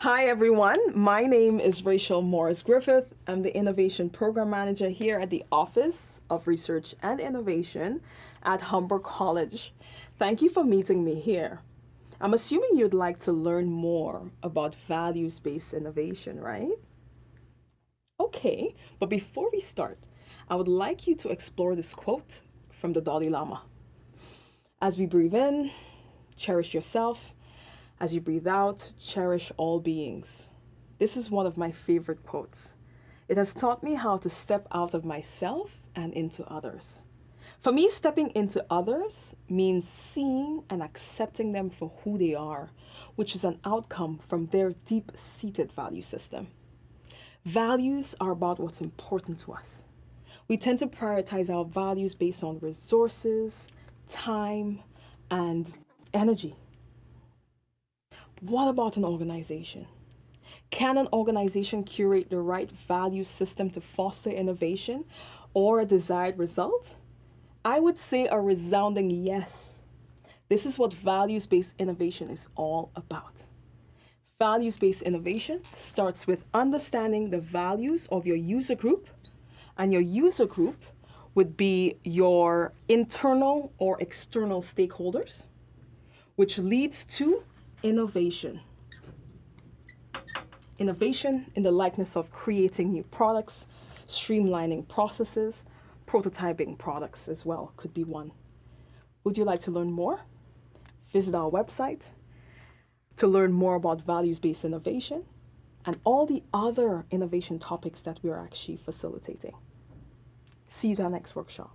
Hi everyone, my name is Raeshelle Morris Griffith. I'm the Innovation Program Manager here at the Office of Research and Innovation at Humber College. Thank you for meeting me here. I'm assuming you'd like to learn more about values-based innovation, right? Okay, but before we start, I would like you to explore this quote from the Dalai Lama. As we breathe in, cherish yourself. As you breathe out, cherish all beings. This is one of my favorite quotes. It has taught me how to step out of myself and into others. For me, stepping into others means seeing and accepting them for who they are, which is an outcome from their deep-seated value system. Values are about what's important to us. We tend to prioritize our values based on resources, time, and energy. What about an organization? Can an organization curate the right value system to foster innovation or a desired result? I would say a resounding yes. This is what values-based innovation is all about. Values-based innovation starts with understanding the values of your user group, and your user group would be your internal or external stakeholders, which leads to innovation. Innovation in the likeness of creating new products, streamlining processes, prototyping products as well could be one. Would you like to learn more? Visit our website to learn more about values-based innovation and all the other innovation topics that we're actually facilitating. See you at our next workshop.